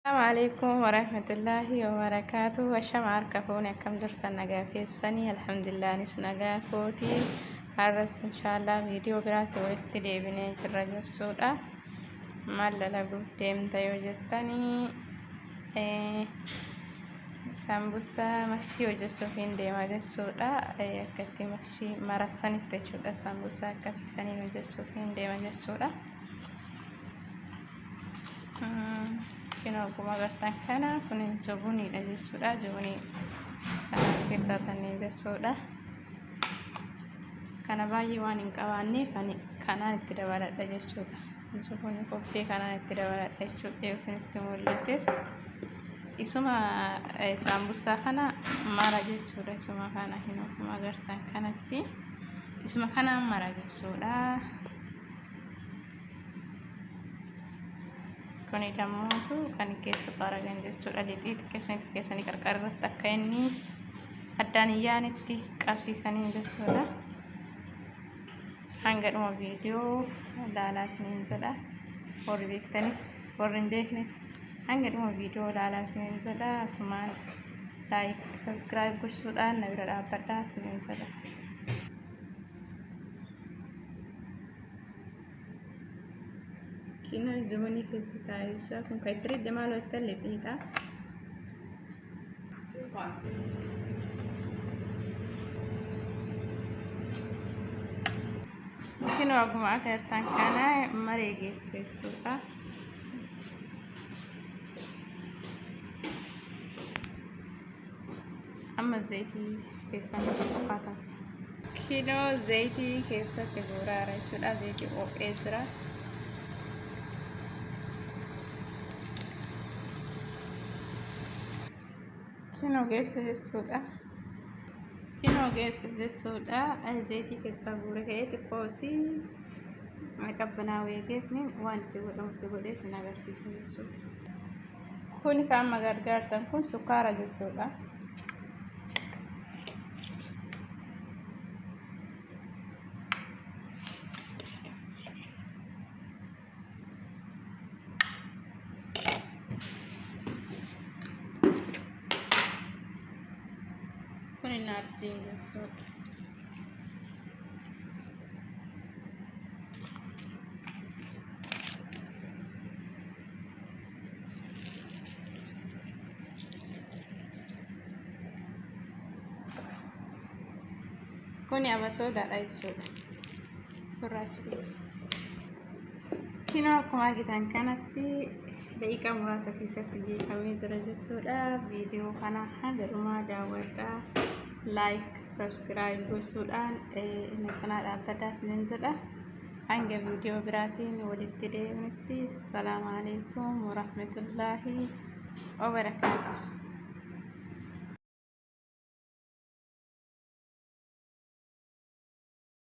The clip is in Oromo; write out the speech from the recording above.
السلام عليكم ورحمة الله وبركاته وشمار كفوني كم زرت النجا في السنة الحمد لله نسنا فوتي هرس إن شاء الله فيديو براتي ولدت لي بني جرج السوداء مال لقوا ديم تيو جتني سامبوسا مخشي وجسوفين ديما جسوداء كتي مخشي مرساني تجودا سامبوسا كسي سنين وجسوفين ديما جسوداء Akkuma agartan kana kun zobuniidha jechuudha. Zobunii kanas keessaa tanneen jechuudha. Kana baay'ee waan hin qabaanneef kanaan itti dabaladha jechuudha. Zobunii koftee kanaan itti dabaladha jechuudha. Yoo isinitti mul'ates isuma saambusaa kana mara jechuudha. Isuma kana hin akkuma agartan kanatti isuma kanaan mara jechuudha. Kuni damootu kan keessatti argan jechuudha. Lixiiti keessanii qarqara irratti akka inni addaan iyyaanitti qabsiisanii jechuudha. Hanga dhuma viidiyoo ilaalaa isiniin jedha. Warri beektanis warri hin beeknes hanga dhuma viidiyoo ilaalaa isiniin jedha. Asumaan laayik sabskiraayib gochuudhaan na bira dhaabbadhaa isiniin jedha. Kino zobunii keessa taa'ee isaa kun kan itti ridde maal walitti lixiidha. Kino akkuma agartan kana maree geesse jechuudha. Amma zayitii keessan qofaatan. Kino zayitii keessatti guuraara jechuudha. Zayitii qopheessee jira. Kino geesse jechuudha. Zayitii keessaa guure ka'ee xiqqoosii qabbanaa weegeefni waan itti godhee sin agarsiisa jechuudha. Kun kan amma gargaartan kun sukkaara jechuudha. Kun inni arjiin jechuudha. Kun abasoodhaadha jechuudha. Gurraachi. Kino akkuma argitan kanatti daqiiqaa muraasa keessatti geeffamee jira jechuudha. Viidiyoo kana hanga dhumaa daawwadhaa. Like, subscribe gochuudhaan na cinaa dhaabbadhaa isiniin jedha. Hanga viidiyoo biraatiin walitti deebinutti. Salaamu alaikum warahmatullahi wabarakatuh.